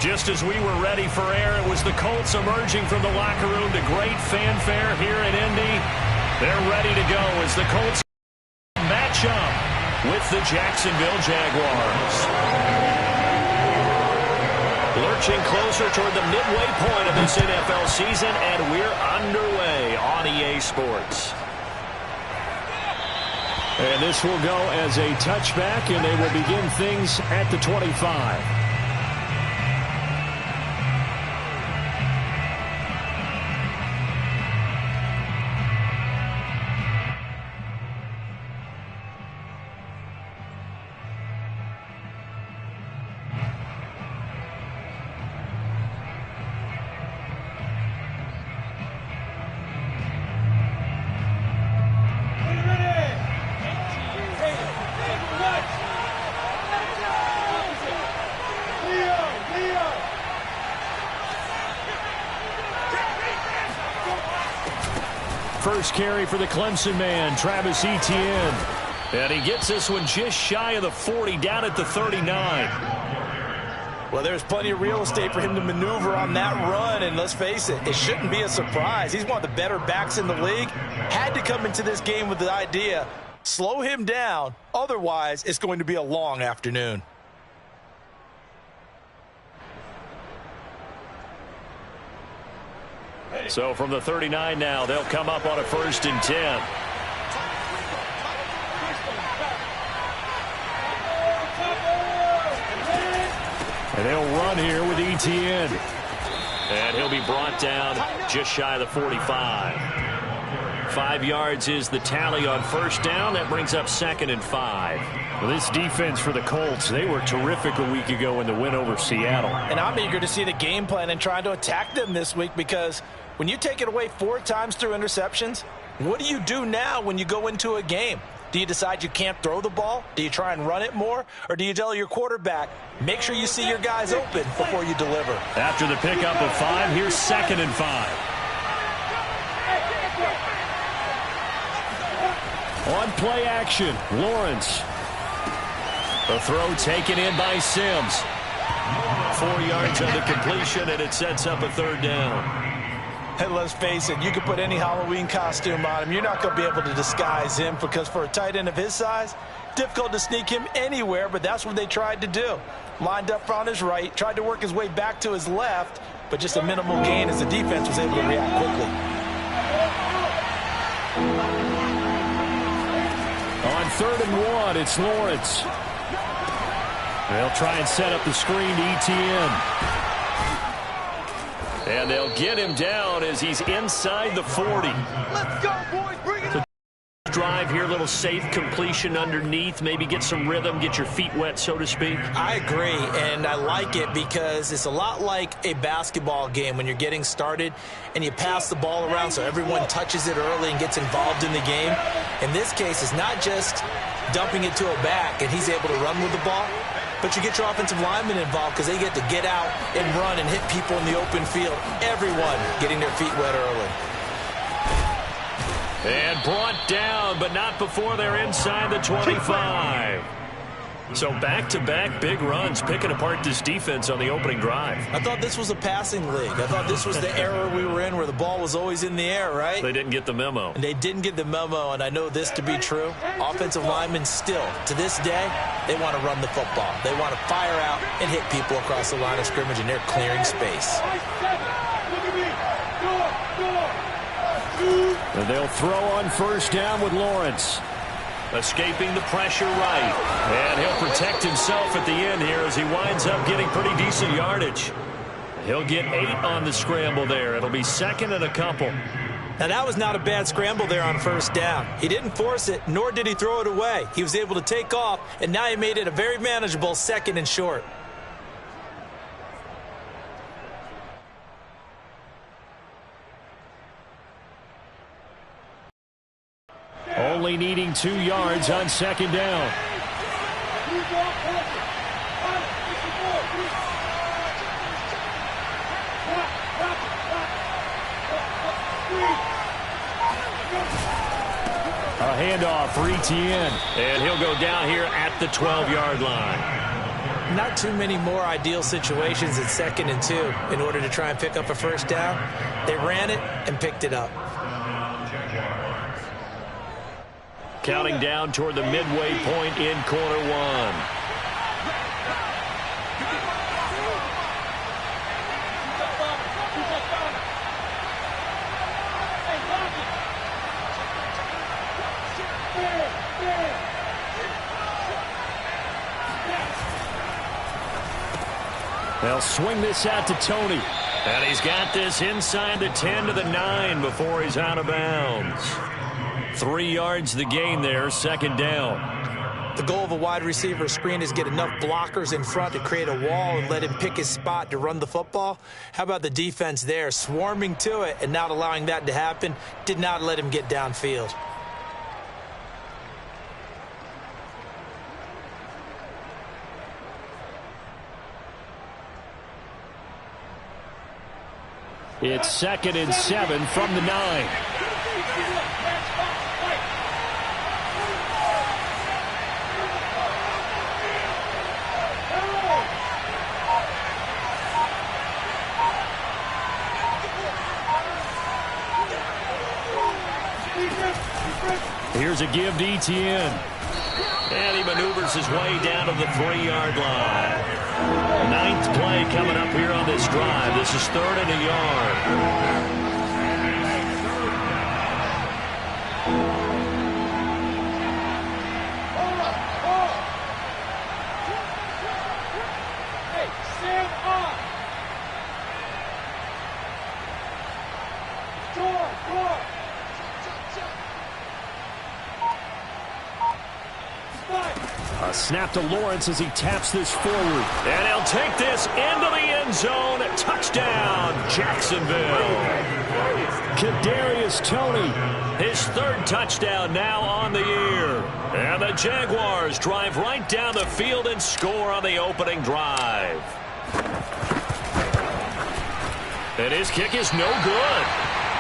Just as we were ready for air, it was the Colts emerging from the locker room to great fanfare here in Indy. They're ready to go as the Colts match up with the Jacksonville Jaguars. Lurching closer toward the midway point of this NFL season, and we're underway on EA Sports. And this will go as a touchback, and they will begin things at the 25. First carry for the Clemson man, Travis Etienne. And he gets this one just shy of the 40, down at the 39. Well, there's plenty of real estate for him to maneuver on that run, and let's face it, it shouldn't be a surprise. He's one of the better backs in the league. Had to come into this game with the idea, slow him down, otherwise it's going to be a long afternoon. So from the 39 now, they'll come up on a 1st and 10. And they'll run here with Etienne. And he'll be brought down just shy of the 45. 5 yards is the tally on 1st down. That brings up 2nd and 5. Well, this defense for the Colts, they were terrific a week ago in the win over Seattle. And I'm eager to see the game plan and try to attack them this week, because when you take it away 4 times through interceptions, what do you do now when you go into a game? Do you decide you can't throw the ball? Do you try and run it more? Or do you tell your quarterback, make sure you see your guys open before you deliver? After the pickup of 5, here's 2nd and 5. On play action, Lawrence. The throw taken in by Sims. 4 yards on the completion, and it sets up a 3rd down. And let's face it, you can put any Halloween costume on him. You're not going to be able to disguise him, because for a tight end of his size, difficult to sneak him anywhere, but that's what they tried to do. Lined up on his right, tried to work his way back to his left, but just a minimal gain as the defense was able to react quickly. On 3rd and 1, it's Lawrence. They'll try and set up the screen to Etienne. And they'll get him down as he's inside the 40. Let's go, boys. Bring it. Drive here, little safe completion underneath. Maybe get some rhythm, get your feet wet, so to speak. I agree, and I like it because it's a lot like a basketball game when you're getting started and you pass the ball around so everyone touches it early and gets involved in the game. In this case, it's not just dumping it to a back and he's able to run with the ball, but you get your offensive linemen involved because they get to get out and run and hit people in the open field. Everyone getting their feet wet early. And brought down, but not before they're inside the 25. So back-to-back big runs, picking apart this defense on the opening drive. I thought this was a passing league. I thought this was the era we were in where the ball was always in the air, right? They didn't get the memo. And they didn't get the memo, and I know this to be true. Offensive linemen still, to this day, they want to run the football. They want to fire out and hit people across the line of scrimmage, and they're clearing space. And they'll throw on 1st down with Lawrence. Escaping the pressure right. And he'll protect himself at the end here as he winds up getting pretty decent yardage. He'll get 8 on the scramble there. It'll be 2nd and a couple. Now, that was not a bad scramble there on 1st down. He didn't force it, nor did he throw it away. He was able to take off, and now he made it a very manageable 2nd and short. Only needing 2 yards on 2nd down. A handoff for Etienne. And he'll go down here at the 12-yard line. Not too many more ideal situations at 2nd and 2 in order to try and pick up a first down. They ran it and picked it up. Counting down toward the midway point in quarter one. They'll swing this out to Tony. And he's got this inside the 10 to the 9 before he's out of bounds. 3 yards the gain there, 2nd down. The goal of a wide receiver screen is get enough blockers in front to create a wall and let him pick his spot to run the football. How about the defense there, swarming to it and not allowing that to happen? Did not let him get downfield. It's 2nd and 7 from the 9. Here's a give to Etienne. And he maneuvers his way down to the 3-yard line. 9th play coming up here on this drive. This is 3rd and a yard. A snap to Lawrence as he taps this forward. And he'll take this into the end zone. Touchdown, Jacksonville. Kadarius Toney, his 3rd touchdown now on the year. And the Jaguars drive right down the field and score on the opening drive. And his kick is no good.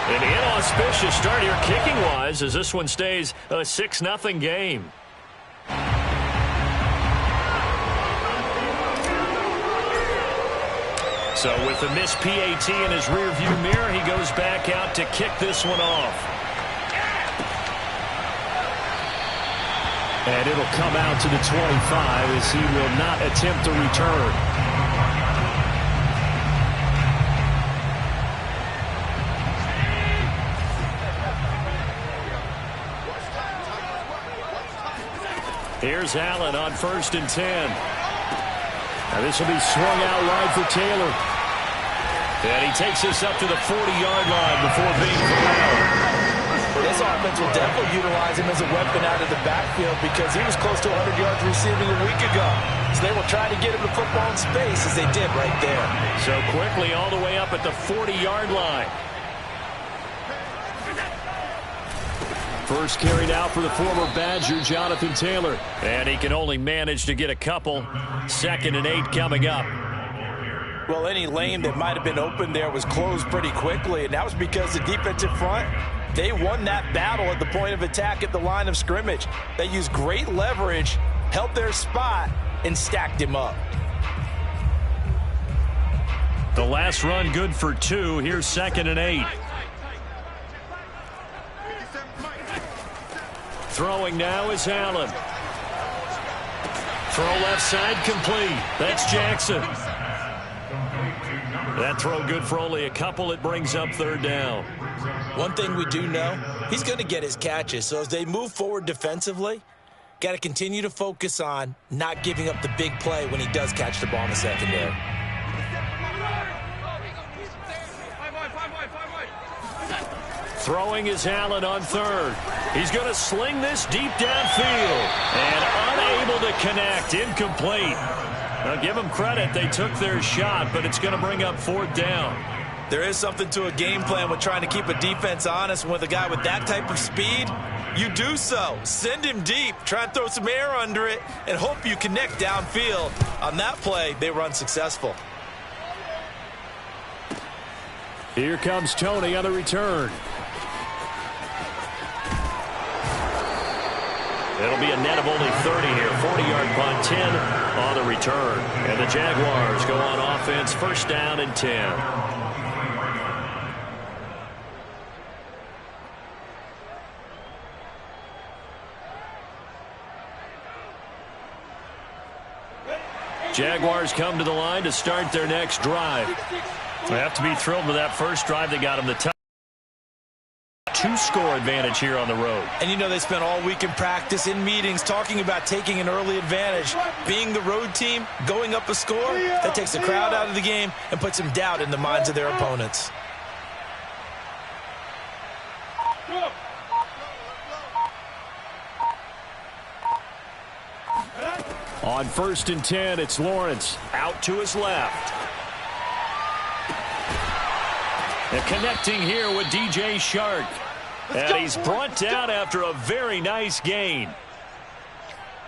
An inauspicious start here kicking-wise as this one stays a 6-0 game. So with the missed PAT in his rearview mirror, he goes back out to kick this one off. And it'll come out to the 25 as he will not attempt to return. Here's Allen on 1st and 10. Now this will be swung out wide for Taylor. And he takes this up to the 40-yard line before being corralled. This offense will definitely utilize him as a weapon out of the backfield because he was close to 100 yards receiving a week ago. So they will try to get him the football in space as they did right there. So quickly all the way up at the 40-yard line. First carried out for the former Badger, Jonathan Taylor. And he can only manage to get a couple. 2nd and 8 coming up. Well, any lane that might have been open there was closed pretty quickly, and that was because the defensive front, they won that battle at the point of attack at the line of scrimmage. They used great leverage, held their spot, and stacked him up. The last run good for 2. Here's 2nd and 8. Throwing now is Allen. Throw left side complete. That's Jackson. That throw good for only a couple. It brings up 3rd down. One thing we do know, he's going to get his catches. So as they move forward defensively, got to continue to focus on not giving up the big play when he does catch the ball in the secondary. Throwing is Allen on 3rd. He's going to sling this deep downfield. And unable to connect. Incomplete. Now give them credit. They took their shot, but it's going to bring up 4th down. There is something to a game plan with trying to keep a defense honest. With a guy with that type of speed, you do so. Send him deep. Try and throw some air under it and hope you connect downfield. On that play, they were unsuccessful. Here comes Toney on the return. It'll be a net of only 30 here. 40-yard punt, 10 on the return. And the Jaguars go on offense, first down and 10. Jaguars come to the line to start their next drive. They have to be thrilled with that first drive. They got them the two-score advantage here on the road. And you know they spent all week in practice, in meetings, talking about taking an early advantage. Being the road team, going up a score, that takes the crowd out of the game and puts some doubt in the minds of their opponents. On first and 10, it's Lawrence out to his left. And connecting here with DJ Chark. And he's brought down after a very nice gain.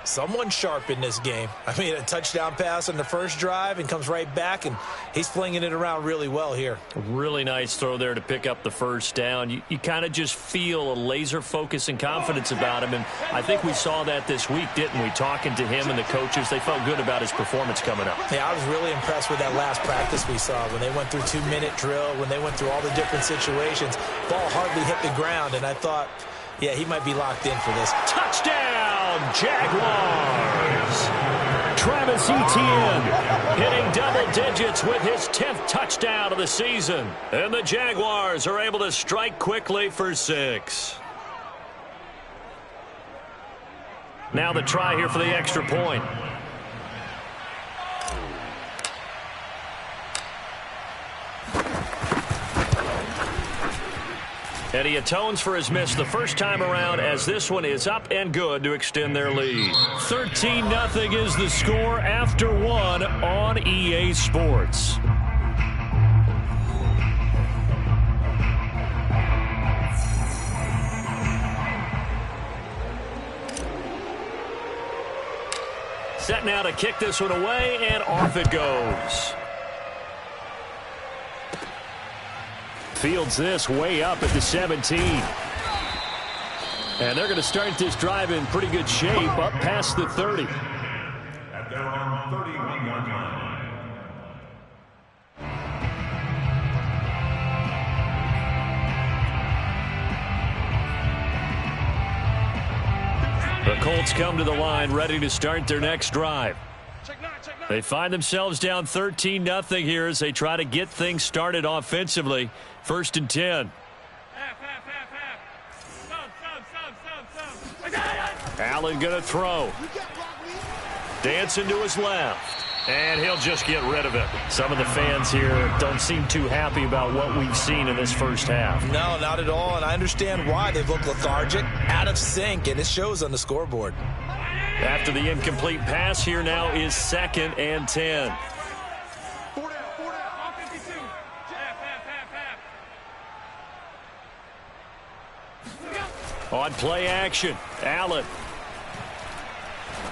Someone sharp in this game. I mean, a touchdown pass on the first drive and comes right back, and he's flinging it around really well here. A really nice throw there to pick up the first down. You kind of just feel a laser focus and confidence about him, and I think we saw that this week, didn't we? Talking to him and the coaches, they felt good about his performance coming up. Yeah, I was really impressed with that last practice we saw when they went through 2-minute drill, when they went through all the different situations. Ball hardly hit the ground, and I thought, yeah, he might be locked in for this. Touchdown, Jaguars! Travis Etienne hitting double digits with his 10th touchdown of the season. And the Jaguars are able to strike quickly for 6. Now the try here for the extra point. And he atones for his miss the first time around as this one is up and good to extend their lead. 13-0 is the score after 1 on EA Sports. Set now to kick this one away, and off it goes. Fields this way up at the 17. And they're going to start this drive in pretty good shape up past the 30. At their own 31-yard line. The Colts come to the line ready to start their next drive. They find themselves down 13-0 here as they try to get things started offensively. First and 10. Allen going to throw. Dancing to his left. And he'll just get rid of it. Some of the fans here don't seem too happy about what we've seen in this first half. No, not at all. And I understand why they look lethargic, out of sync, and it shows on the scoreboard. After the incomplete pass, here now is 2nd and 10. On play action, Allen.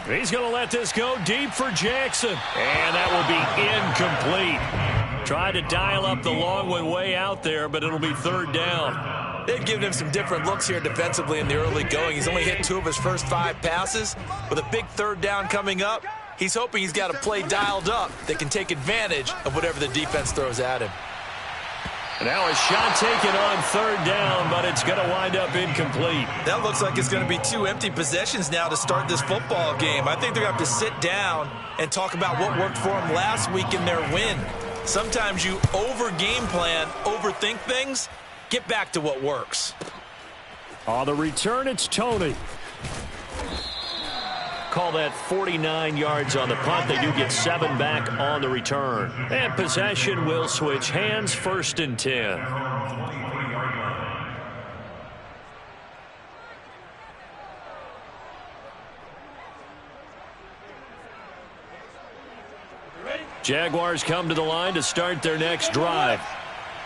He's going to let this go deep for Jackson. And that will be incomplete. Tried to dial up the long one way out there, but it'll be 3rd down. They've given him some different looks here defensively in the early going. He's only hit 2 of his first 5 passes. With a big 3rd down coming up, he's hoping he's got a play dialed up that can take advantage of whatever the defense throws at him. Now a shot taken on 3rd down, but it's going to wind up incomplete. That looks like it's going to be 2 empty possessions now to start this football game. I think they're going to have to sit down and talk about what worked for them last week in their win. Sometimes you over-game plan, overthink things. Get back to what works. On the return, it's Tony. Call that 49 yards on the punt. They do get 7 back on the return. And possession will switch hands, 1st and 10. Jaguars come to the line to start their next drive.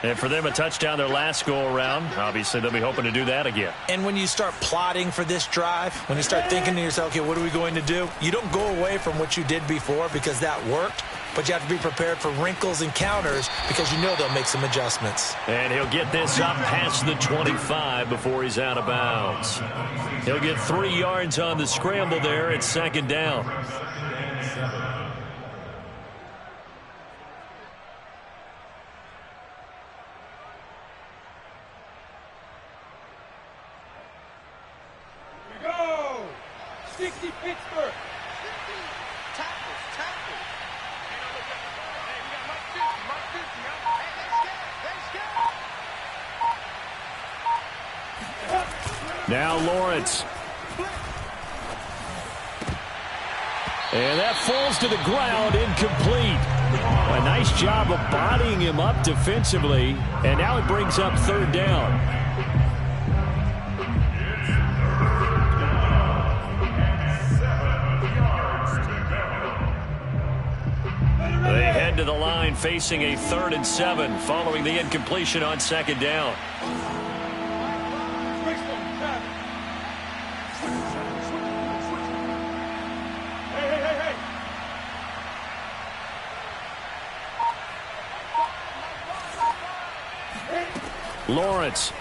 And for them, a touchdown their last go-around. Obviously, they'll be hoping to do that again. And when you start plotting for this drive, when you start thinking to yourself, okay, what are we going to do? You don't go away from what you did before because that worked. but you have to be prepared for wrinkles and counters because you know they'll make some adjustments. And he'll get this up past the 25 before he's out of bounds. He'll get 3 yards on the scramble there at second down. Go! 60 Pittsburgh. Now Lawrence. And that falls to the ground, incomplete. A nice job of bodying him up defensively, and now it brings up third down. They head to the line facing a 3rd and 7 following the incompletion on second down. Lawrence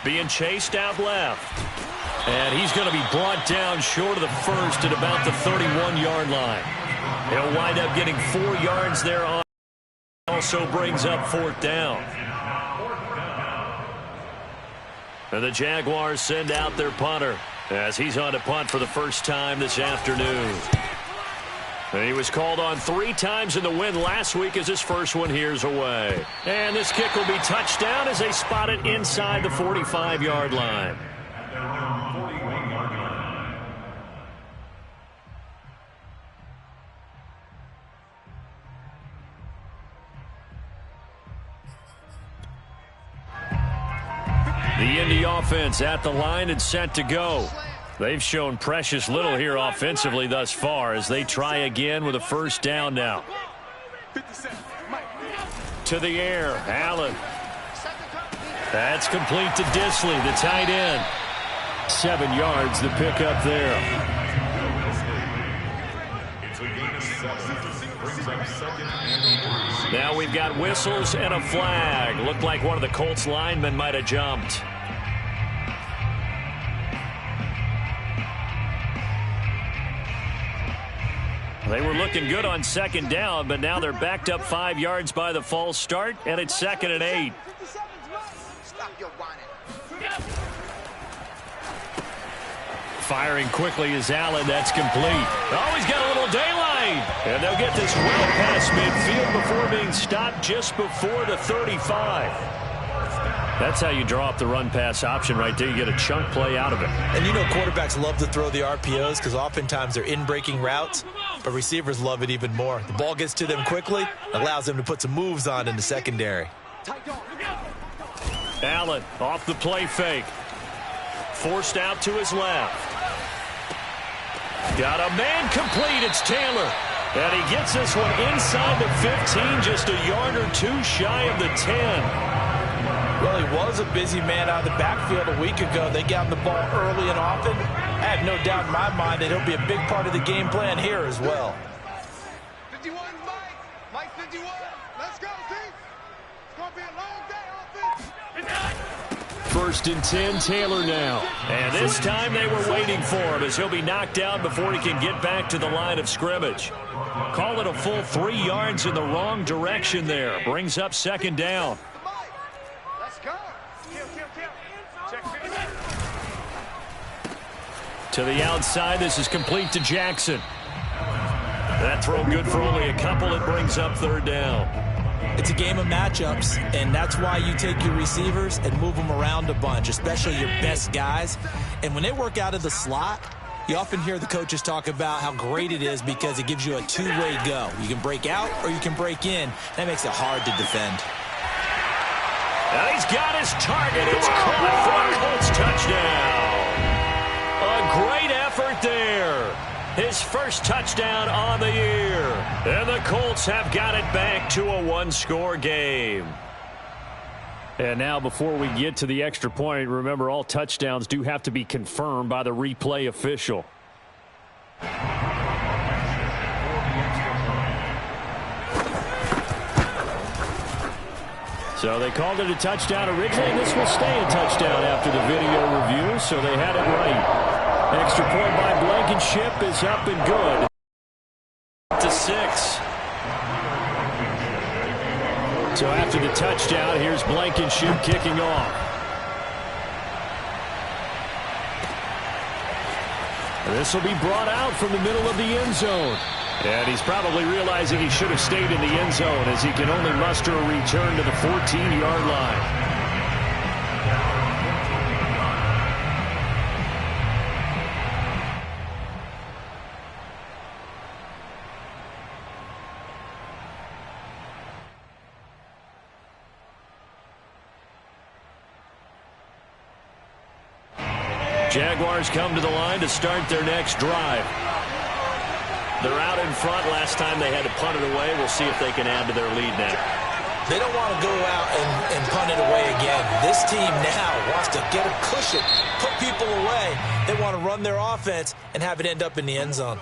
being chased out left. And he's going to be brought down short of the first at about the 31-yard line. He'll wind up getting 4 yards there. Also brings up 4th down. And the Jaguars send out their punter as he's on to punt for the first time this afternoon. And he was called on 3 times in the win last week as his first one here's away. And this kick will be touchdown as they spot it inside the 45-yard line. The Indy offense at the line and set to go. They've shown precious little here offensively thus far as they try again with a first down now. To the air, Allen. That's complete to Disley, the tight end. 7 yards, the pickup there. Now we've got whistles and a flag. Looked like one of the Colts linemen might have jumped. They were looking good on second down, but now they're backed up 5 yards by the false start, and it's 2nd and 8. Firing quickly is Allen. That's complete. Oh, he's got a little daylight. And they'll get this well past midfield before being stopped just before the 35. That's how you draw up the run-pass option right there. You get a chunk play out of it. And you know quarterbacks love to throw the RPOs because oftentimes they're in-breaking routes, but receivers love it even more. The ball gets to them quickly, allows them to put some moves on in the secondary. Allen off the play fake. Forced out to his left. Got a man complete. It's Taylor. And he gets this one inside the 15, just a yard or 2 shy of the 10. Well, he was a busy man out of the backfield a week ago. They got him the ball early and often. I have no doubt in my mind that he'll be a big part of the game plan here as well. 51, Mike 51. Let's go, team. It's going to be a long day, offense. 1st and 10, Taylor now. And this time they were waiting for him as he'll be knocked down before he can get back to the line of scrimmage. Call it a full 3 yards in the wrong direction there. Brings up 2nd down. To the outside, this is complete to Jackson. That throw good for only a couple. It brings up 3rd down. It's a game of matchups, and that's why you take your receivers and move them around a bunch, especially your best guys. And when they work out of the slot, you often hear the coaches talk about how great it is because it gives you a two-way go. You can break out or you can break in. That makes it hard to defend. And he's got his target. It's caught for a Colts touchdown. A great effort there. His first touchdown on the year. And the Colts have got it back to a 1-score game. And now before we get to the extra point, remember all touchdowns do have to be confirmed by the replay official. So they called it a touchdown originally, and this will stay a touchdown after the video review, so they had it right. Extra point by Blankenship is up and good. To 6. So after the touchdown, here's Blankenship kicking off. This will be brought out from the middle of the end zone. And he's probably realizing he should have stayed in the end zone as he can only muster a return to the 14-yard line. Jaguars come to the line to start their next drive. They're out in front. Last time they had to punt it away. We'll see if they can add to their lead now. They don't want to go out and punt it away again. This team now wants to get a cushion, put people away. They want to run their offense and have it end up in the end zone.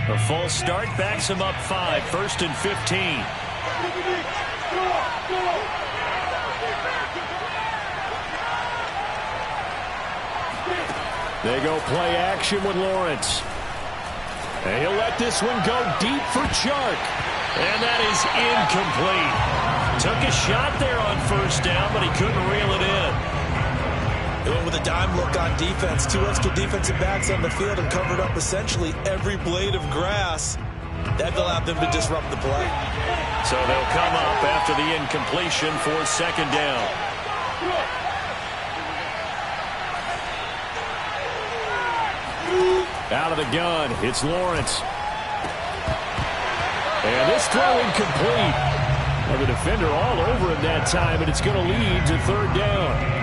A full start backs him up 5, 1st and 15. They go play action with Lawrence. And he'll let this one go deep for Chark. And that is incomplete. Took a shot there on first down, but he couldn't reel it in. They went with a dime look on defense. 2 extra defensive backs on the field and covered up essentially every blade of grass. That allowed them to disrupt the play. So they'll come up after the incompletion for 2nd down. Out of the gun, it's Lawrence. And this throw incomplete. Well, the defender all over him that time, and it's going to lead to 3rd down.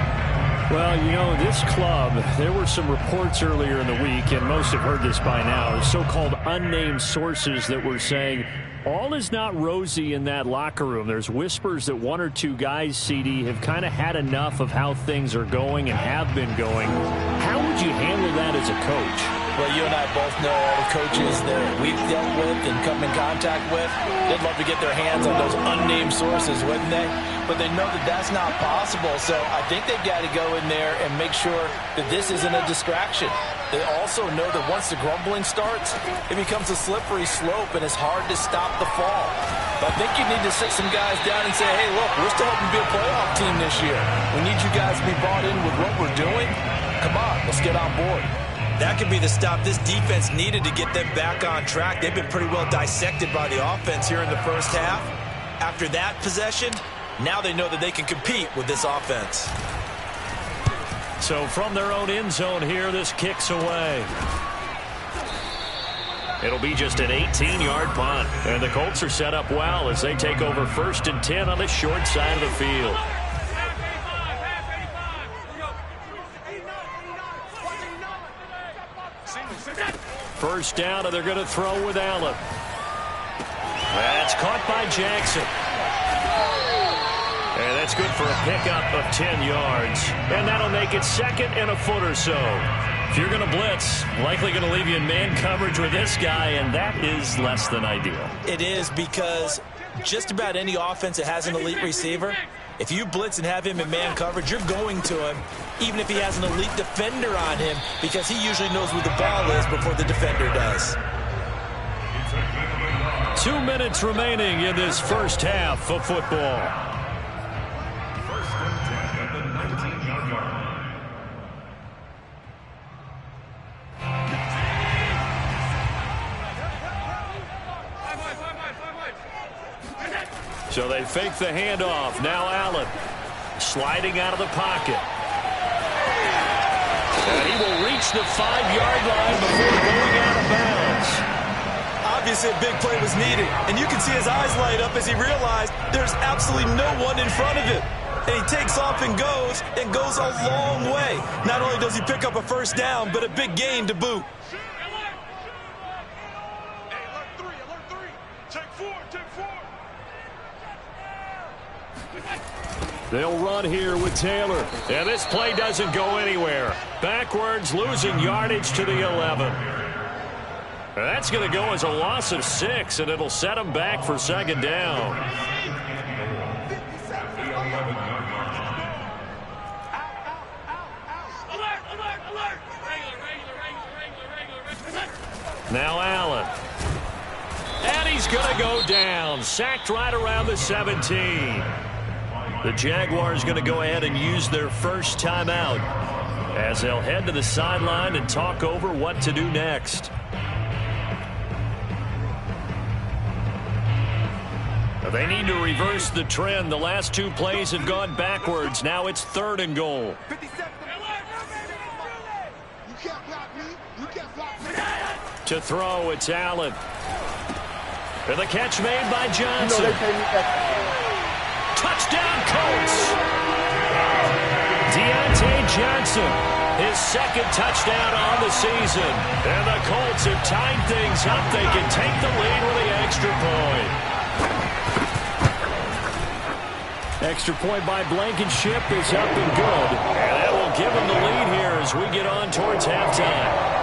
Well, you know, this club, there were some reports earlier in the week, and most have heard this by now, so-called unnamed sources that were saying all is not rosy in that locker room. There's whispers that 1 or 2 guys, CD, have kind of had enough of how things are going and have been going. How would you handle that as a coach? Well, you and I both know all the coaches that we've dealt with and come in contact with. They'd love to get their hands on those unnamed sources, wouldn't they? But they know that that's not possible, so I think they've got to go in there and make sure that this isn't a distraction. They also know that once the grumbling starts, it becomes a slippery slope, and it's hard to stop the fall. But I think you need to sit some guys down and say, hey, look, we're still hoping to be a playoff team this year. We need you guys to be bought in with what we're doing. Come on, let's get on board. That could be the stop this defense needed to get them back on track. They've been pretty well dissected by the offense here in the first half. After that possession, now they know that they can compete with this offense. So from their own end zone here, this kicks away. It'll be just an 18-yard punt. And the Colts are set up well as they take over 1st and 10 on the short side of the field. First down, and they're going to throw with Allen. That's caught by Jackson. And that's good for a pickup of 10 yards. And that'll make it 2nd and a foot or so. If you're going to blitz, likely going to leave you in man coverage with this guy, and that is less than ideal. It is, because just about any offense that has an elite receiver, if you blitz and have him in man coverage, you're going to him, even if he has an elite defender on him, because he usually knows where the ball is before the defender does. 2 minutes remaining in this first half of football. So they fake the handoff. Now Allen sliding out of the pocket. And he will reach the 5-yard line before going out of bounds. Obviously, a big play was needed, and you can see his eyes light up as he realized there's absolutely no one in front of him. And he takes off and goes a long way. Not only does he pick up a first down, but a big gain to boot. Hey, alert 3, check They'll run here with Taylor. And this play doesn't go anywhere. Backwards, losing yardage to the 11. That's going to go as a loss of 6, and it'll set them back for second down. Now Allen. And he's going to go down. Sacked right around the 17. The Jaguars going to go ahead and use their first timeout as they'll head to the sideline and talk over what to do next. They need to reverse the trend. The last 2 plays have gone backwards. Now it's 3rd and goal. To throw, it's Allen. And the catch made by Johnson. Touchdown, Colts. Deontay Johnson, his 2nd touchdown on the season. And the Colts have tied things up. They can take the lead with the extra point. Extra point by Blankenship is up and good. And that will give them the lead here as we get on towards halftime.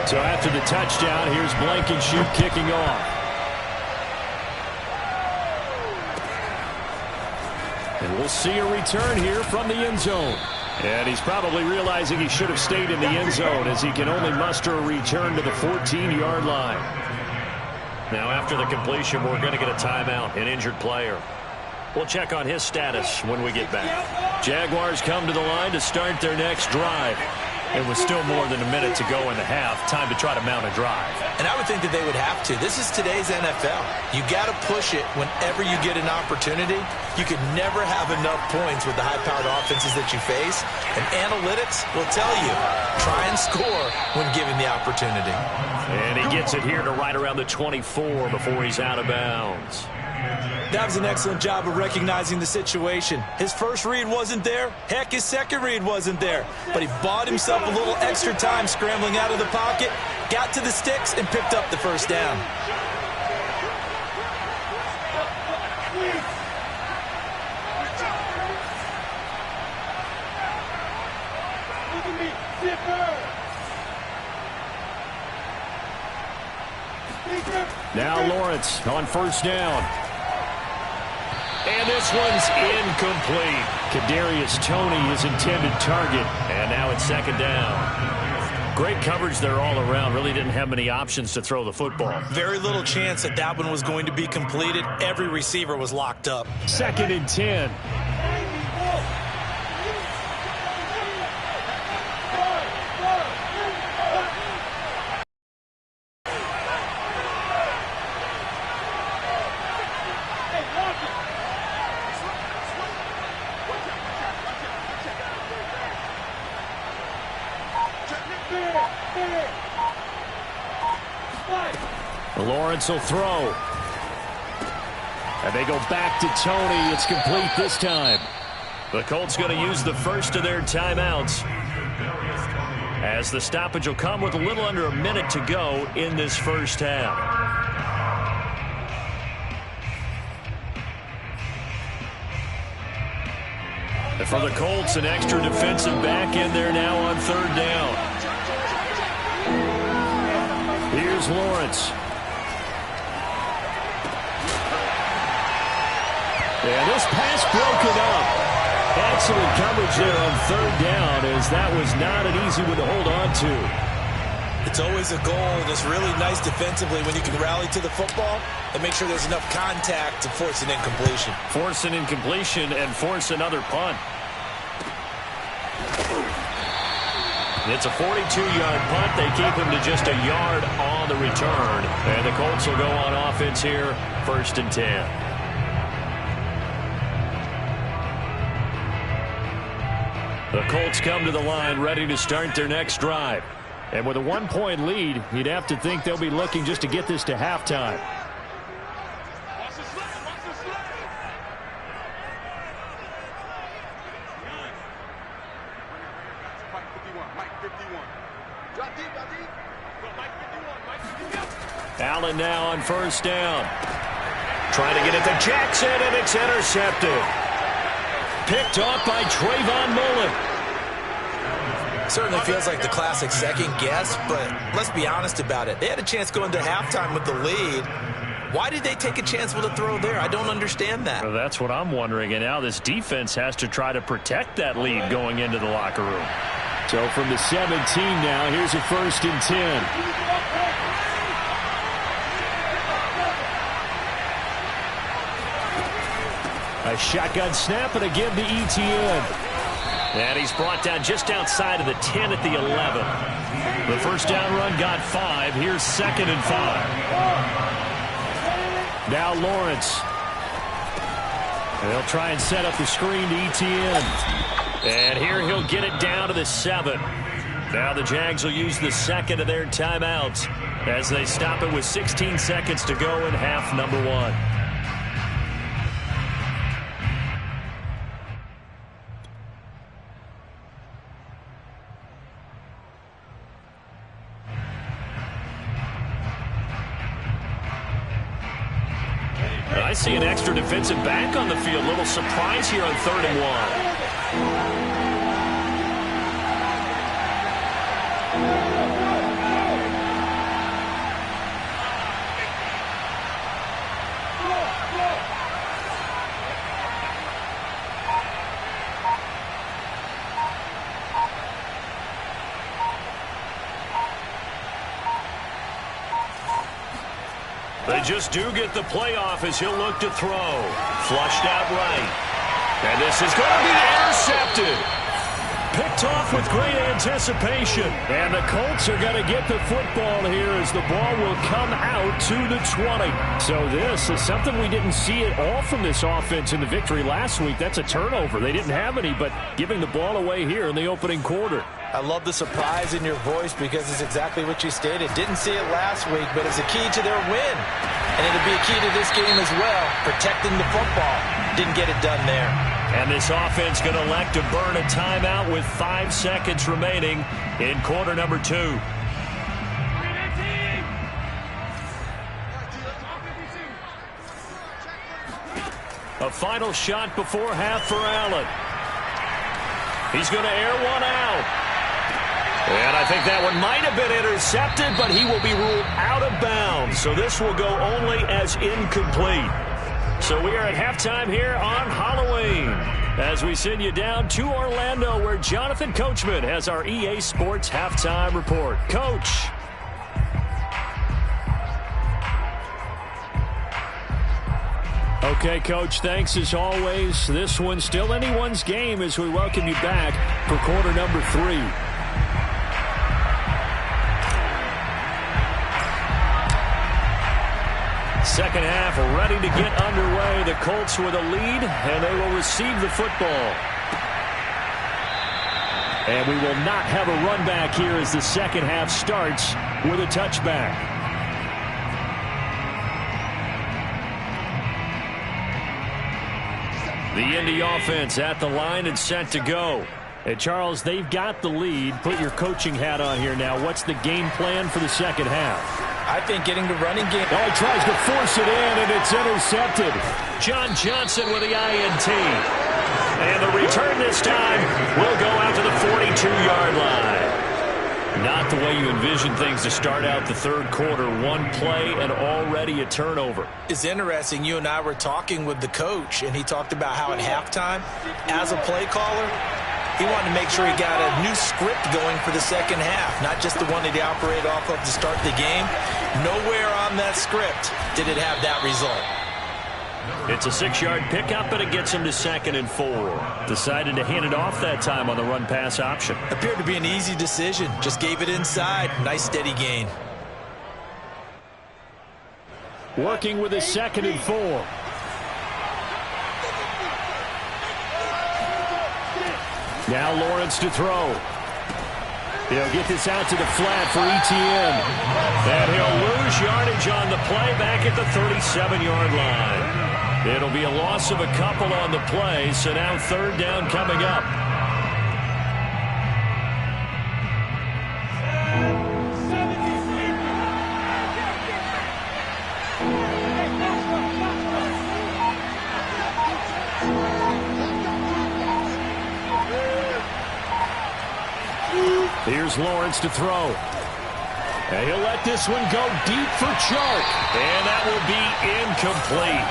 So after the touchdown, here's Blankenship kicking off. And we'll see a return here from the end zone. And he's probably realizing he should have stayed in the end zone as he can only muster a return to the 14-yard line. Now, after the completion, we're going to get a timeout, an injured player. We'll check on his status when we get back. Jaguars come to the line to start their next drive. It was still more than a minute to go in the half. Time to try to mount a drive. And I would think that they would have to. This is today's NFL. You got to push it whenever you get an opportunity. You could never have enough points with the high-powered offenses that you face. And analytics will tell you, try and score when given the opportunity. And he gets it here to right around the 24 before he's out of bounds. That was an excellent job of recognizing the situation. His first read wasn't there. Heck, his second read wasn't there. But he bought himself a little extra time scrambling out of the pocket, got to the sticks, and picked up the first down. Now Lawrence on first down. And this one's incomplete. Kadarius Toney, his intended target. And now it's second down. Great coverage there all around. Really didn't have many options to throw the football. Very little chance that that one was going to be completed. Every receiver was locked up. 2nd and 10. Lawrence will throw. And they go back to Toney. It's complete this time. The Colts going to use the first of their timeouts, as the stoppage will come with a little under a minute to go in this first half. And for the Colts, an extra defensive back in there now on 3rd down. Here's Lawrence. And this pass broken up. Excellent coverage there on 3rd down, as that was not an easy one to hold on to. It's always a goal, and it's really nice defensively when you can rally to the football and make sure there's enough contact to force an incompletion. Force an incompletion and force another punt. It's a 42-yard punt. They keep him to just a yard on the return. And the Colts will go on offense here, 1st and 10. The Colts come to the line ready to start their next drive. And with a 1-point lead, you'd have to think they'll be looking just to get this to halftime. Allen now on first down. Trying to get it to Jackson, and it's intercepted. Picked off by Trayvon Mullen. Certainly feels like the classic second guess, but let's be honest about it. They had a chance going to halftime with the lead. Why did they take a chance with a throw there? I don't understand that. Well, that's what I'm wondering. And now this defense has to try to protect that lead going into the locker room. So from the 17 now, here's a 1st and 10. A shotgun snap and a give to Etienne. And he's brought down just outside of the 10 at the 11. The first down run got 5. Here's 2nd and 5. Now Lawrence. They'll try and set up the screen to Etienne. And here he'll get it down to the 7. Now the Jags will use the second of their timeouts as they stop it with 16 seconds to go in half number 1. I see an extra defensive back on the field. Little surprise here on 3rd and 1. They just do get the playoff as he'll look to throw. Flushed out right. And this is going to be intercepted. Picked off with great anticipation. And the Colts are going to get the football here as the ball will come out to the 20. So this is something we didn't see at all from this offense in the victory last week. That's a turnover. They didn't have any, but giving the ball away here in the opening quarter. I love the surprise in your voice because it's exactly what you stated. Didn't see it last week, but it's a key to their win. And it'll be a key to this game as well, protecting the football. Didn't get it done there. And this offense going to elect to burn a timeout with 5 seconds remaining in quarter number 2. A final shot before half for Allen. He's going to air one out. And I think that one might have been intercepted, but he will be ruled out of bounds. So this will go only as incomplete. So we are at halftime here on Halloween as we send you down to Orlando where Jonathan Coachman has our EA Sports halftime report. Coach. Okay, Coach, thanks as always. This one's still anyone's game as we welcome you back for quarter number 3. Second half ready to get underway. The Colts with a lead, and they will receive the football. And we will not have a run back here as the second half starts with a touchback. The Indy offense at the line and set to go. And Charles, they've got the lead. Put your coaching hat on here now. What's the game plan for the second half? I think getting the running game. Oh, he tries to force it in, and it's intercepted. John Johnson with the INT. And the return this time will go out to the 42-yard line. Not the way you envision things to start out the third quarter. One play and already a turnover. It's interesting. You and I were talking with the coach, and he talked about how at halftime, as a play caller, he wanted to make sure he got a new script going for the second half, not just the one that he operated off of to start the game. Nowhere on that script did it have that result. It's a 6-yard pickup, and it gets him to 2nd and 4. Decided to hand it off that time on the run-pass option. Appeared to be an easy decision. Just gave it inside. Nice steady gain. Working with a 2nd and 4. Now Lawrence to throw. He'll get this out to the flat for Etienne. And he'll lose yardage on the play back at the 37-yard line. It'll be a loss of a couple on the play, so now third down coming up. Here's Lawrence to throw. And he'll let this one go deep for Chark. And that will be incomplete.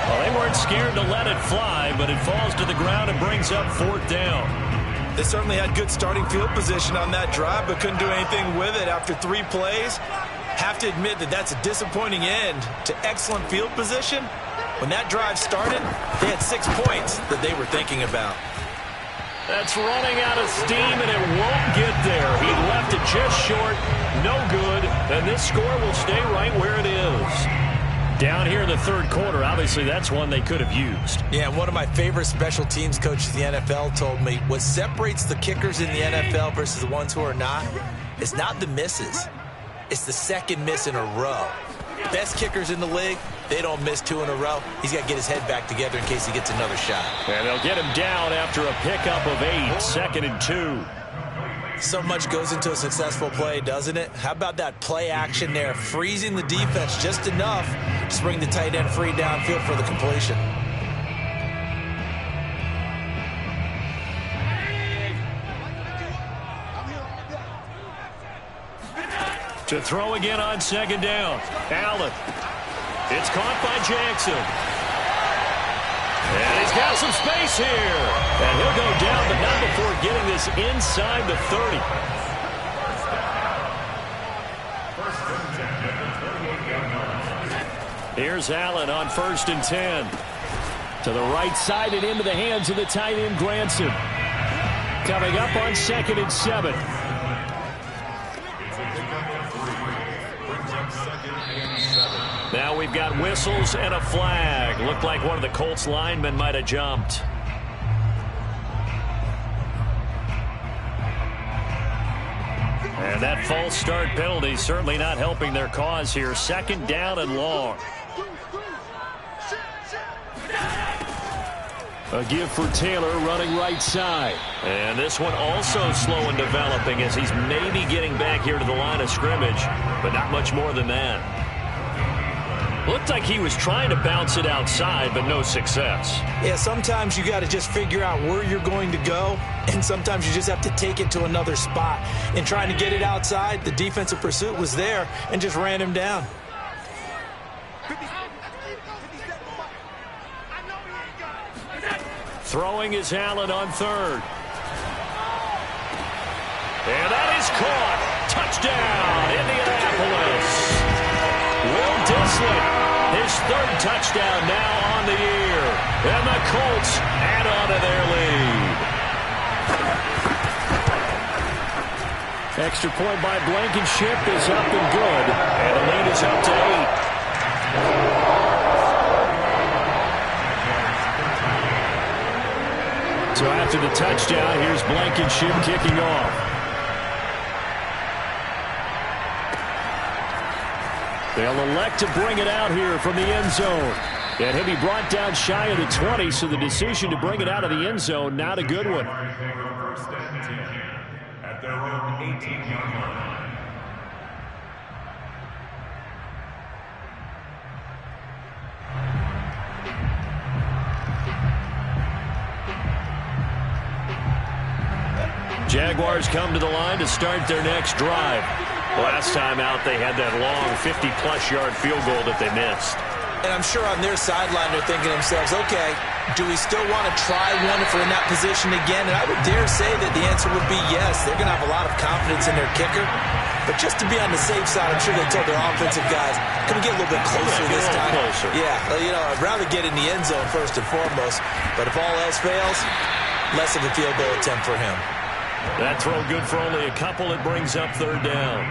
Well, they weren't scared to let it fly, but it falls to the ground and brings up 4th down. They certainly had good starting field position on that drive, but couldn't do anything with it after 3 plays. Have to admit that that's a disappointing end to excellent field position. When that drive started, they had 6 points that they were thinking about. That's running out of steam, and it won't get there. He left it just short, no good, and this score will stay right where it is. Down here in the 3rd quarter, obviously that's one they could have used. Yeah, one of my favorite special teams coaches in the NFL told me what separates the kickers in the NFL versus the ones who are not is not the misses. It's the second miss in a row. Best kickers in the league, they don't miss 2 in a row. He's got to get his head back together in case he gets another shot. And they'll get him down after a pickup of 8, 2nd and 2. So much goes into a successful play, doesn't it? How about that play action there, freezing the defense just enough to bring the tight end free downfield for the completion. To throw again on 2nd down. Allen. It's caught by Jackson. And he's got some space here. And he'll go down, but not before getting this inside the 30. Here's Allen on 1st and 10. To the right side and into the hands of the tight end, Granson. Coming up on 2nd and 7. Now we've got whistles and a flag. Looked like one of the Colts linemen might have jumped. And that false start penalty certainly not helping their cause here. 2nd down and long. A give for Taylor running right side. And this one also slow in developing as he's maybe getting back here to the line of scrimmage, but not much more than that. Looked like he was trying to bounce it outside, but no success. Yeah, sometimes you got to just figure out where you're going to go, and sometimes you just have to take it to another spot. In trying to get it outside, the defensive pursuit was there and just ran him down. Throwing is Allen on 3rd. And that is caught. Touchdown, Indianapolis. Will Dissly, his 3rd touchdown now on the year. And the Colts add on to their lead. Extra point by Blankenship is up and good. And the lead is up to 8. So after the touchdown, here's Blankenship kicking off. They'll elect to bring it out here from the end zone. And he'll be brought down shy of the 20, so the decision to bring it out of the end zone, not a good one. At their own 18-yard line. Jaguars come to the line to start their next drive. Last time out, they had that long 50-plus yard field goal that they missed. And I'm sure on their sideline they're thinking to themselves, okay, do we still want to try one if we're in that position again? And I would dare say that the answer would be yes. They're going to have a lot of confidence in their kicker. But just to be on the safe side, I'm sure they told their offensive guys, can we get a little bit closer this time? Closer. Yeah, you know, I'd rather get in the end zone first and foremost. But if all else fails, less of a field goal attempt for him. That throw good for only a couple. It brings up 3rd down.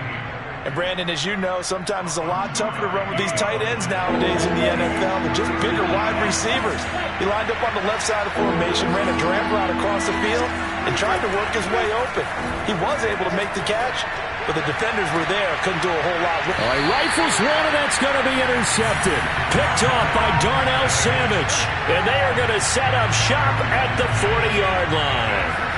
And Brandon, as you know, sometimes it's a lot tougher to run with these tight ends nowadays in the NFL than just bigger wide receivers. He lined up on the left side of formation, ran a drag route across the field, and tried to work his way open. He was able to make the catch, but the defenders were there, couldn't do a whole lot. He rifles one, and that's going to be intercepted. Picked off by Darnell Savage. And they are going to set up shop at the 40-yard line.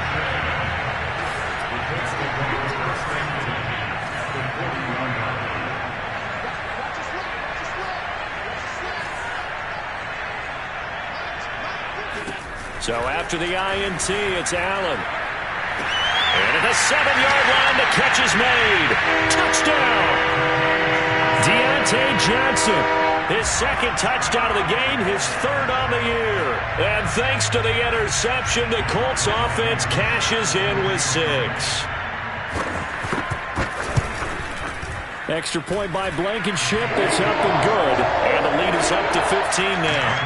So after the INT, it's Allen. And at the 7-yard line, the catch is made. Touchdown! Deontay Johnson. His second touchdown of the game, his third on the year. And thanks to the interception, the Colts offense cashes in with 6. Extra point by Blankenship. It's up and good. And the lead is up to 15 now.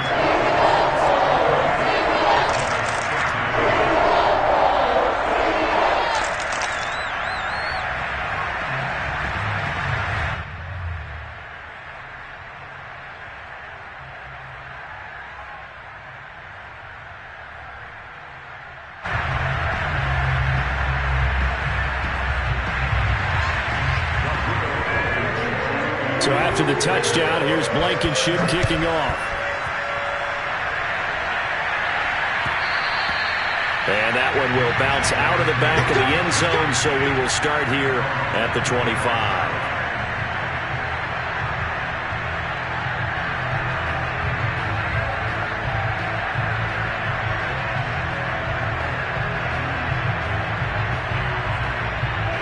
So after the touchdown, here's Blankenship kicking off. And that one will bounce out of the back of the end zone, so we will start here at the 25.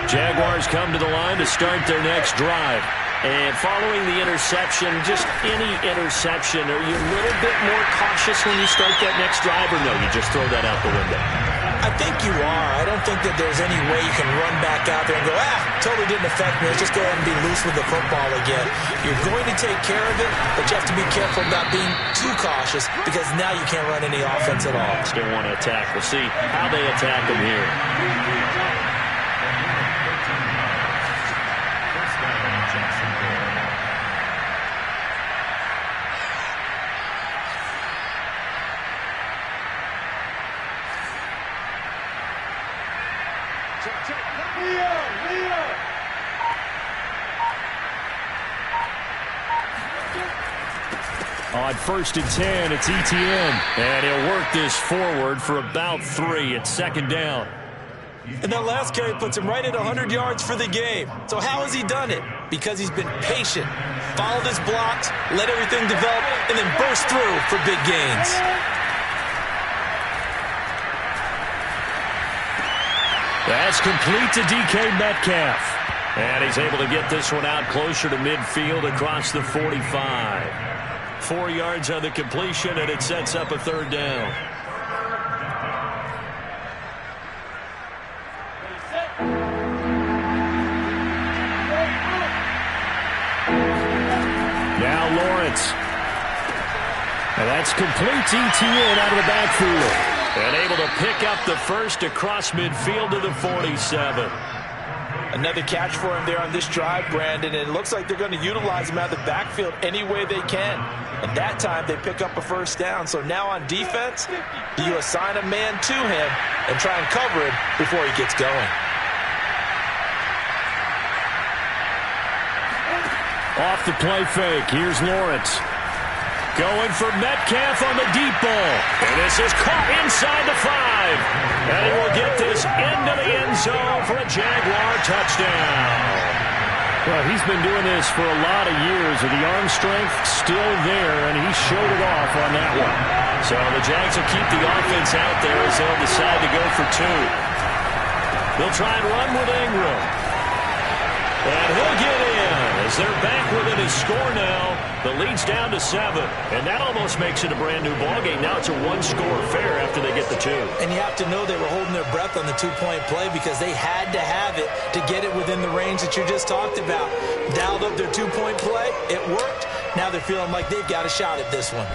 Jaguars come to the line to start their next drive. And following the interception, just any interception, are you a little bit more cautious when you start that next drive, or no, you just throw that out the window? I think you are. I don't think that there's any way you can run back out there and go, totally didn't affect me. Let's just go ahead and be loose with the football again. You're going to take care of it, but you have to be careful about being too cautious because now you can't run any offense at all. Still want to attack. We'll see how they attack them here. On 1st and 10, it's Etienne. And he'll work this forward for about 3 at 2nd down. And that last carry puts him right at 100 yards for the game. So how has he done it? Because he's been patient, followed his blocks, let everything develop, and then burst through for big gains. That's complete to DK Metcalf. And he's able to get this one out closer to midfield across the 45. 4 yards on the completion, and it sets up a 3rd down. Now Lawrence. And that's complete to Etienne out of the backfield. And able to pick up the first across midfield to the 47. Another catch for him there on this drive, Brandon. And it looks like they're going to utilize him out of the backfield any way they can. And that time they pick up a 1st down. So now on defense, do you assign a man to him and try and cover him before he gets going? Off the play fake. Here's Lawrence. Going for Metcalf on the deep ball. And this is caught inside the 5. And he will get this into the end zone for a Jaguar touchdown. Well, he's been doing this for a lot of years, with the arm strength still there, and he showed it off on that one. So the Jags will keep the offense out there as they'll decide to go for 2. They'll try and run with Ingram. And he'll get in as they're back within his score now. The lead's down to 7, and that almost makes it a brand-new ballgame. Now it's a 1-score affair after they get the 2. And you have to know they were holding their breath on the 2-point play because they had to have it to get it within the range that you just talked about. Dialed up their 2-point play. It worked. Now they're feeling like they've got a shot at this one.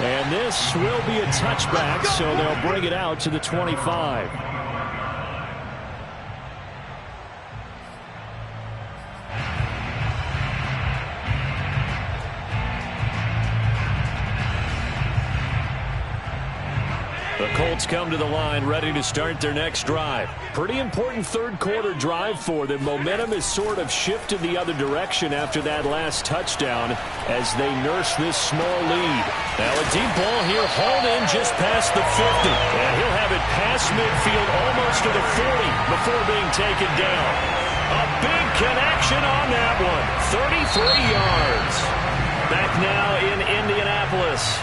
And this will be a touchback, so they'll bring it out to the 25. The Colts come to the line ready to start their next drive. Pretty important 3rd quarter drive for them. Momentum has sort of shifted the other direction after that last touchdown as they nurse this small lead. Now a deep ball here hauled in just past the 50. And he'll have it past midfield almost to the 40 before being taken down. A big connection on that one. 33 yards. Back now in Indianapolis.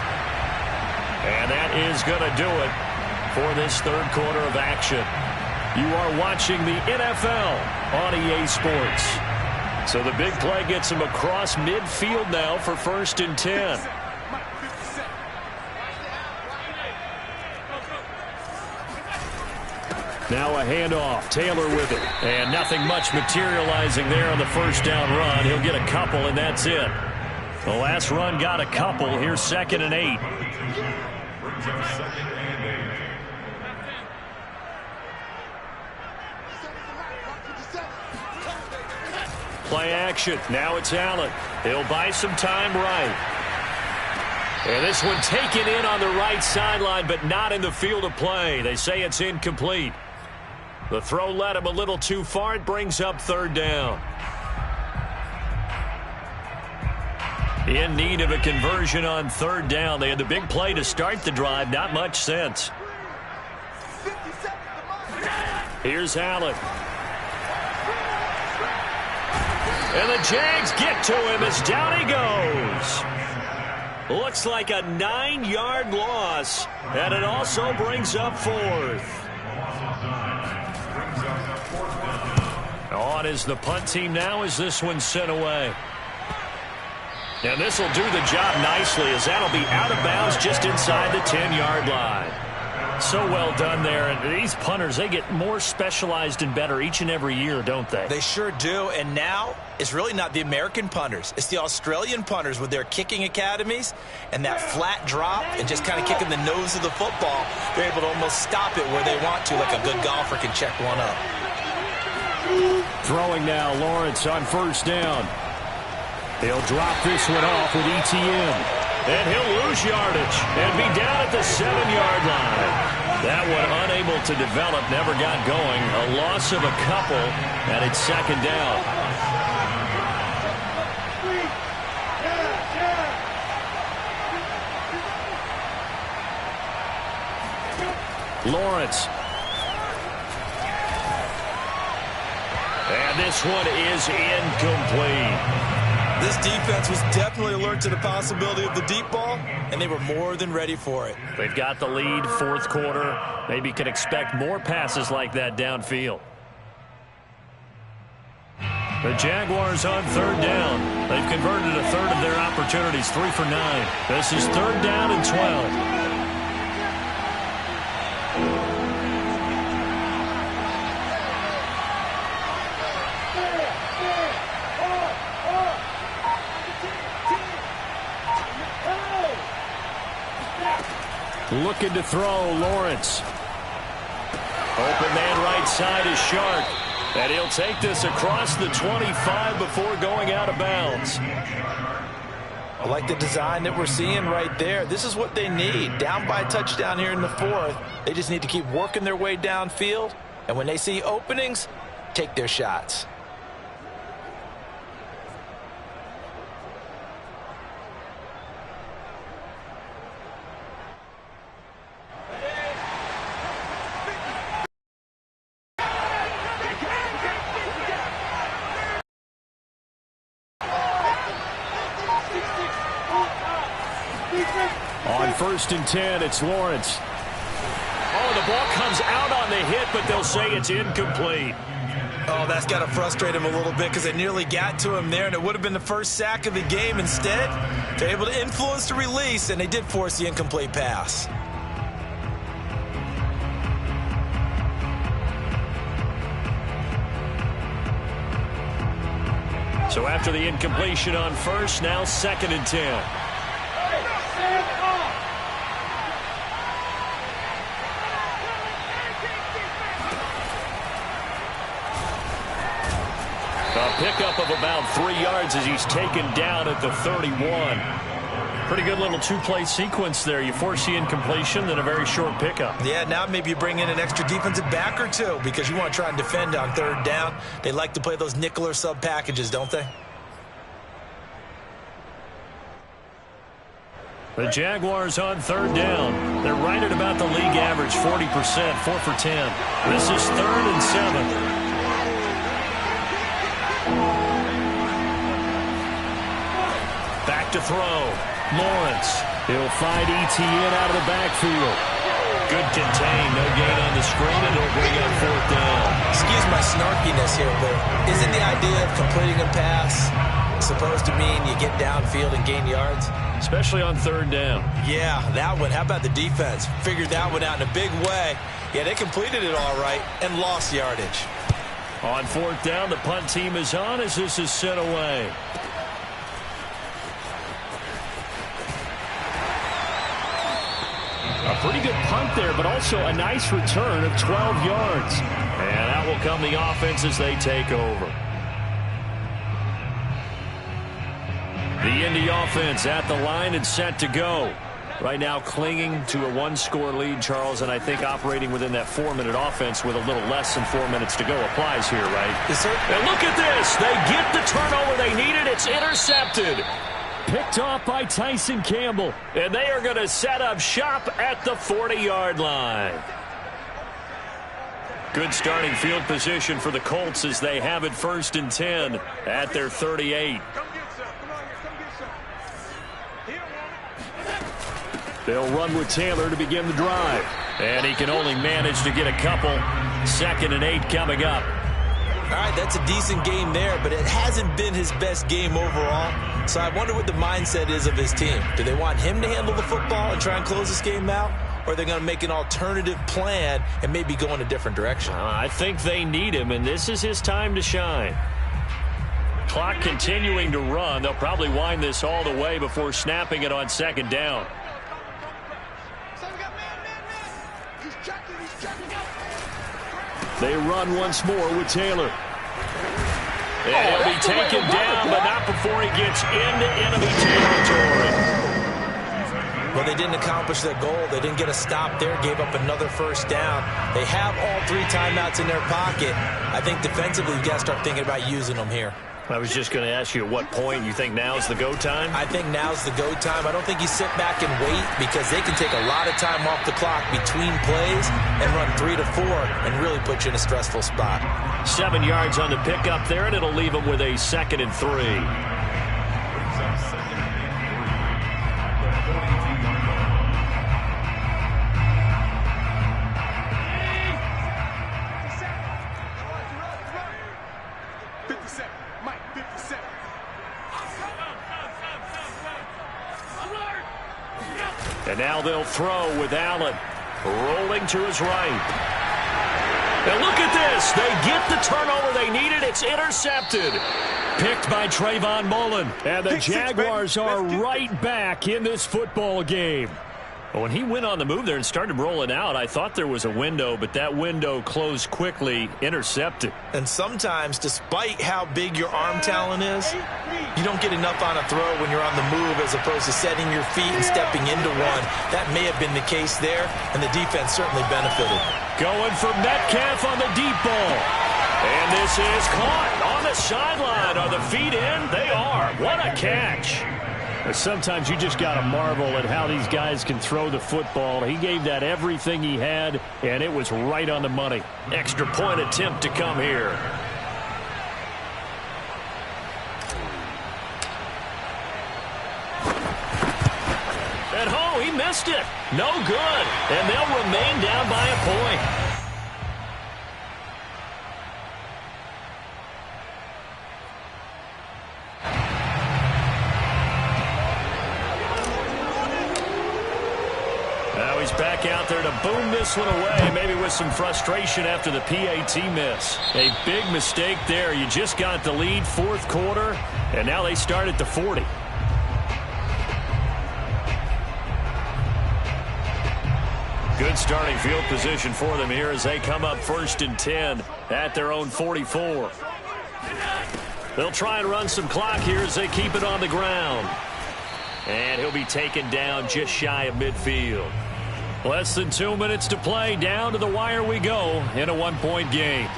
And that is going to do it for this third quarter of action. You are watching the NFL on EA Sports. So the big play gets him across midfield now for 1st and 10. Now a handoff. Taylor with it. And nothing much materializing there on the first down run. He'll get a couple, and that's it. The last run got a couple. Here's 2nd and 8. Play action. Now it's Allen. He'll buy some time right. And this one taken in on the right sideline, but not in the field of play. They say it's incomplete. The throw led him a little too far. It brings up 3rd down. In need of a conversion on 3rd down. They had the big play to start the drive. Not much sense. Here's Allen. And the Jags get to him as down he goes. Looks like a 9-yard loss. And it also brings up 4th. On is the punt team now as this one's sent away. And this will do the job nicely as that'll be out of bounds just inside the 10-yard line. So well done there. And these punters, they get more specialized and better each and every year, don't they? They sure do. And now it's really not the American punters. It's the Australian punters with their kicking academies and that flat drop and just kind of kicking the nose of the football. They're able to almost stop it where they want to, like a good golfer can check one up. Throwing now, Lawrence on 1st down. He'll drop this one off with ETN. And he'll lose yardage and be down at the 7-yard line. That one unable to develop, never got going. A loss of a couple, and it's 2nd down. Lawrence. And this one is incomplete. This defense was definitely alert to the possibility of the deep ball, and they were more than ready for it. They've got the lead, 4th quarter. Maybe can expect more passes like that downfield. The Jaguars on 3rd down. They've converted a third of their opportunities, 3 for 9. This is 3rd down and 12. Looking to throw, Lawrence. Open man right side is Shark. And he'll take this across the 25 before going out of bounds. I like the design that we're seeing right there. This is what they need. Down by a touchdown here in the 4th. They just need to keep working their way downfield. And when they see openings, take their shots. On 1st and 10, it's Lawrence. Oh, the ball comes out on the hit, but they'll say it's incomplete. Oh, that's got to frustrate him a little bit because they nearly got to him there, and it would have been the first sack of the game. Instead, they're able to influence the release, and they did force the incomplete pass. So after the incompletion on 1st, now 2nd and 10. A pickup of about 3 yards as he's taken down at the 31. Pretty good little two-play sequence there. You force the incompletion, then a very short pickup. Yeah, now maybe you bring in an extra defensive back or two because you want to try and defend on 3rd down. They like to play those nickel or sub packages, don't they? The Jaguars on 3rd down. They're right at about the league average, 40%, 4 for 10. This is 3rd and 7. Back to throw. Lawrence. He'll find Etienne out of the backfield. Good contain. No gain on the screen, and it'll bring up 4th down. Excuse my snarkiness here, but isn't the idea of completing a pass supposed to mean you get downfield and gain yards? Especially on 3rd down. Yeah, that one. How about the defense? Figured that one out in a big way. Yeah, they completed it all right and lost yardage. On 4th down, the punt team is on as this is sent away. A pretty good punt there, but also a nice return of 12 yards. And that will come the offense as they take over. The Indy offense at the line and set to go. Right now clinging to a 1-score lead, Charles, and I think operating within that 4-minute offense with a little less than 4 minutes to go applies here, right? Yes, sir. And look at this. They get the turnover they needed. It's intercepted. Picked off by Tyson Campbell. And they are going to set up shop at the 40-yard line. Good starting field position for the Colts as they have it 1st and 10 at their 38. They'll run with Taylor to begin the drive. And he can only manage to get a couple. 2nd and 8 coming up. All right, that's a decent game there, but it hasn't been his best game overall. So I wonder what the mindset is of his team. Do they want him to handle the football and try and close this game out? Or are they going to make an alternative plan and maybe go in a different direction? I think they need him, and this is his time to shine. Clock continuing to run. They'll probably wind this all the way before snapping it on 2nd down. They run once more with Taylor. And he'll be taken down, but not before he gets into enemy territory. Well, they didn't accomplish their goal. They didn't get a stop there, gave up another 1st down. They have all 3 timeouts in their pocket. I think defensively, you've got to start thinking about using them here. I was just going to ask you at what point you think now's the go time? I think now's the go time. I don't think you sit back and wait because they can take a lot of time off the clock between plays and run 3 to 4 and really put you in a stressful spot. 7 yards on the pickup there, and it'll leave them with a 2nd and 3. And now they'll throw with Allen rolling to his right. And look at this. They get the turnover they needed. It's intercepted. Picked by Trayvon Mullen. And the Jaguars are right back in this football game. When he went on the move there and started rolling out, I thought there was a window, but that window closed quickly, intercepted. And sometimes, despite how big your arm talent is, you don't get enough on a throw when you're on the move as opposed to setting your feet and stepping into one. That may have been the case there, and the defense certainly benefited. Going for Metcalf on the deep ball. And this is caught on the sideline. Are the feet in? They are. What a catch. Sometimes you just got to marvel at how these guys can throw the football. He gave that everything he had, and it was right on the money. Extra point attempt to come here. And oh, he missed it. No good. And they'll remain down by a point. Now he's back out there to boom this one away, maybe with some frustration after the PAT miss. A big mistake there. You just got the lead, 4th quarter, and now they start at the 40. Good starting field position for them here as they come up 1st and 10 at their own 44. They'll try and run some clock here as they keep it on the ground. And he'll be taken down just shy of midfield. Less than 2 minutes to play. Down to the wire we go in a 1-point game.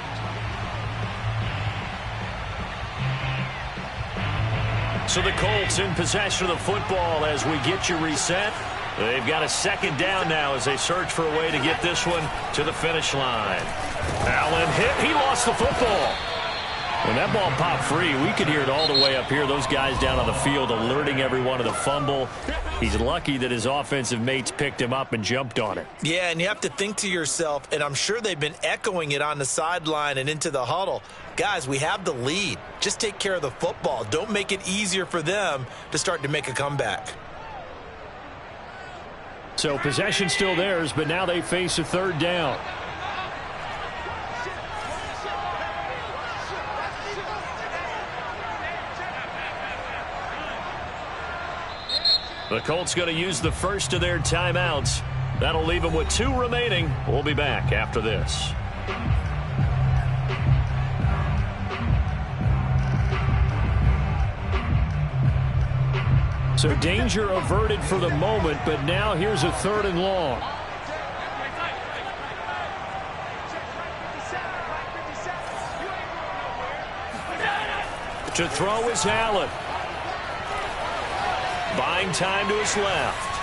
So the Colts in possession of the football as we get you reset. They've got a 2nd down now as they search for a way to get this one to the finish line. Allen hit. He lost the football. When that ball popped free, we could hear it all the way up here. Those guys down on the field alerting everyone of the fumble. He's lucky that his offensive mates picked him up and jumped on it. Yeah, and you have to think to yourself, and I'm sure they've been echoing it on the sideline and into the huddle. Guys, we have the lead. Just take care of the football. Don't make it easier for them to start to make a comeback. So possession still theirs, but now they face a third down. The Colts going to use the first of their timeouts. That'll leave them with 2 remaining. We'll be back after this. So danger averted for the moment, but now here's a 3rd and long. To throw is Allen. Buying time to his left.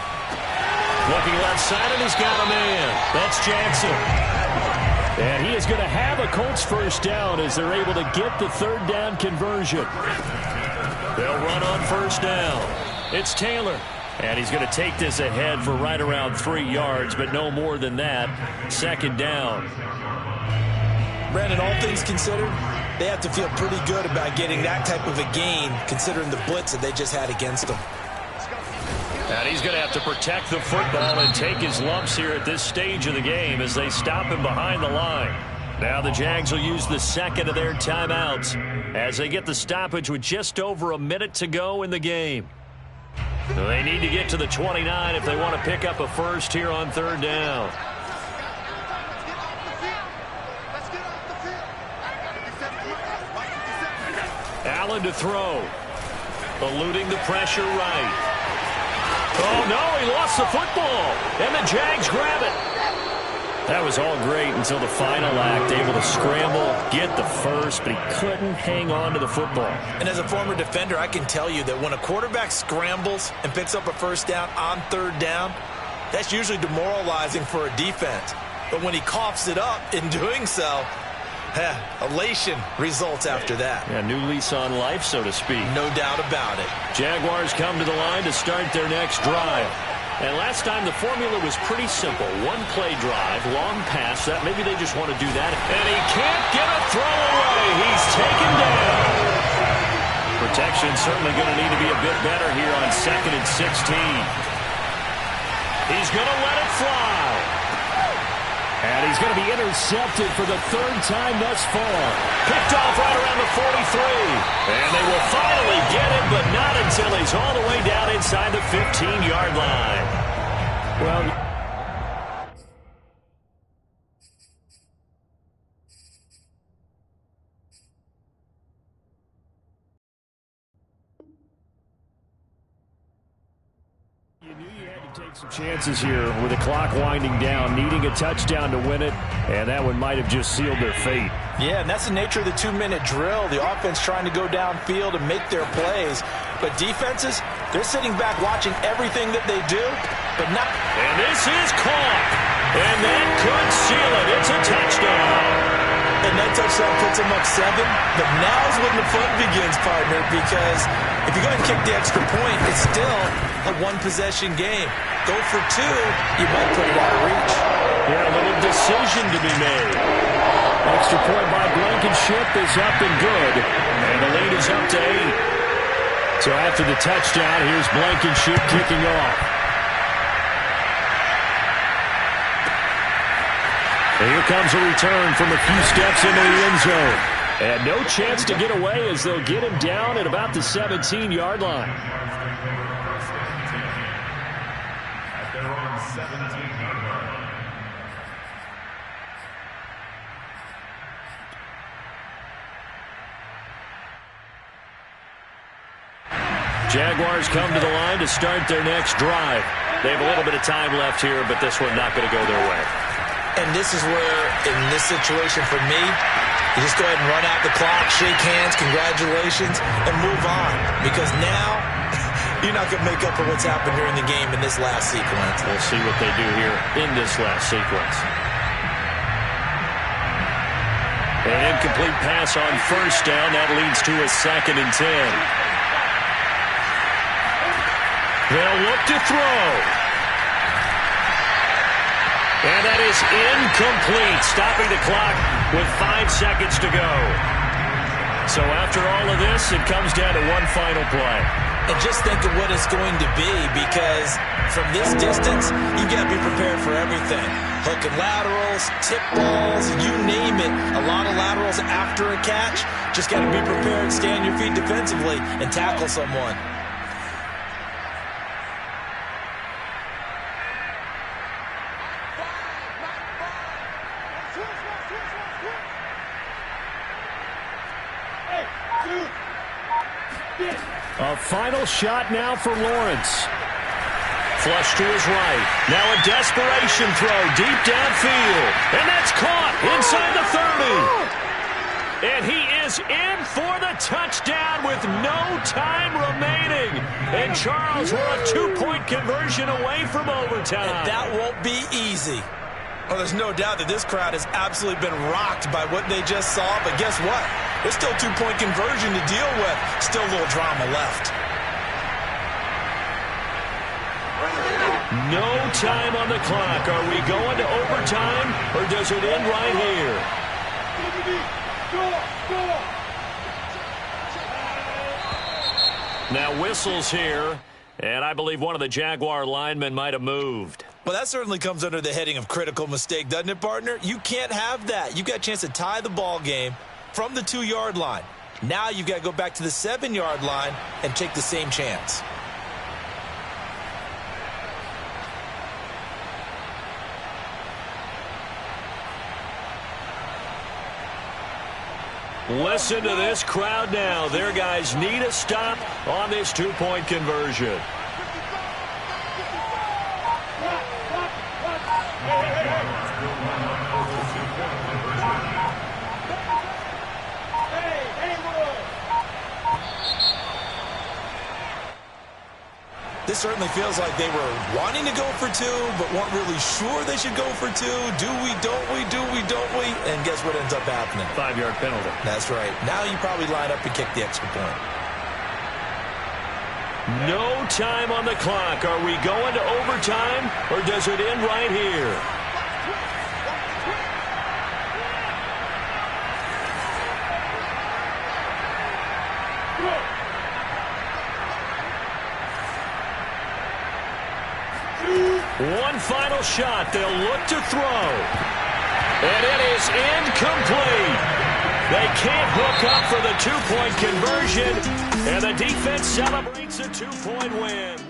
Looking left side, and he's got a man. That's Jackson. And he is going to have a Colts first down as they're able to get the 3rd down conversion. They'll run on first down. It's Taylor. And he's going to take this ahead for right around 3 yards, but no more than that. 2nd down. Brandon, all things considered, they have to feel pretty good about getting that type of a gain, considering the blitz that they just had against them. And he's going to have to protect the football and take his lumps here at this stage of the game as they stop him behind the line. Now the Jags will use the 2nd of their timeouts as they get the stoppage with just over a minute to go in the game. They need to get to the 29 if they want to pick up a first here on 3rd down. Allen to throw. Eluding the pressure right. Oh, no, he lost the football. And the Jags grab it. That was all great until the final act, able to scramble, get the first, but he couldn't hang on to the football. And as a former defender, I can tell you that when a quarterback scrambles and picks up a first down on 3rd down, that's usually demoralizing for a defense. But when he coughs it up in doing so, elation results after that. Yeah, new lease on life, so to speak. No doubt about it. Jaguars come to the line to start their next drive. And last time the formula was pretty simple. 1-play drive, long pass. That maybe they just want to do that. And he can't get a throw away. He's taken down. Protection certainly going to need to be a bit better here on 2nd and 16. He's going to let it fly. And he's going to be intercepted for the 3rd time thus far. Picked off right around the 43. And they will finally get it, but not until he's all the way down inside the 15-yard line. Well, you knew you had to take some chances here with the clock winding down, needing a touchdown to win it, and that one might have just sealed their fate. Yeah, and that's the nature of the 2-minute drill. The offense trying to go downfield and make their plays. But defenses, they're sitting back watching everything that they do, but not. And this is caught. And that could seal it. It's a touchdown. And that touchdown puts them up 7. But now's when the fun begins, partner, because if you go ahead and kick the extra point, it's still a 1-possession game. Go for 2, you might put it out of reach. Yeah, a little decision to be made. Extra point by Blankenship is up and good. And the lead is up to 8. So after the touchdown, here's Blankenship kicking off. And here comes a return from a few steps into the end zone. And no chance to get away as they'll get him down at about the 17-yard line. At their own 17-yard line. Jaguars come to the line to start their next drive. They have a little bit of time left here, but this one not going to go their way. And this is where, in this situation for me, you just go ahead and run out the clock, shake hands, congratulations, and move on. Because now, you're not going to make up for what's happened here in the game in this last sequence. We'll see what they do here in this last sequence. An incomplete pass on first down. That leads to a 2nd and 10. They'll look to throw. And that is incomplete, stopping the clock with 5 seconds to go. So after all of this, it comes down to one final play. And just think of what it's going to be, because from this distance, you've got to be prepared for everything. Hook and laterals, tip balls, you name it. A lot of laterals after a catch. Just got to be prepared, stay on your feet defensively, and tackle someone. A final shot now for Lawrence. Flush to his right. Now a desperation throw deep downfield. And that's caught inside the 30. And he is in for the touchdown with no time remaining. And Charles, we're a 2-point conversion away from overtime. And that won't be easy. Well, there's no doubt that this crowd has absolutely been rocked by what they just saw. But guess what? There's still a 2-point conversion to deal with. Still a little drama left. No time on the clock. Are we going to overtime, or does it end right here? Now whistles here, and I believe one of the Jaguar linemen might have moved. Well, that certainly comes under the heading of critical mistake, doesn't it, partner? You can't have that. You've got a chance to tie the ball game from the 2-yard line. Now you've got to go back to the 7-yard line and take the same chance. Listen to this crowd now. Their guys need a stop on this 2-point conversion. This certainly feels like they were wanting to go for 2, but weren't really sure they should go for 2. Do we, don't we, do we, don't we? And guess what ends up happening? 5-yard penalty. That's right. Now you probably line up and kick the extra point. No time on the clock. Are we going to overtime, or does it end right here? One final shot. They'll look to throw. And it is incomplete. They can't hook up for the 2-point conversion. And the defense celebrates a 2-point win.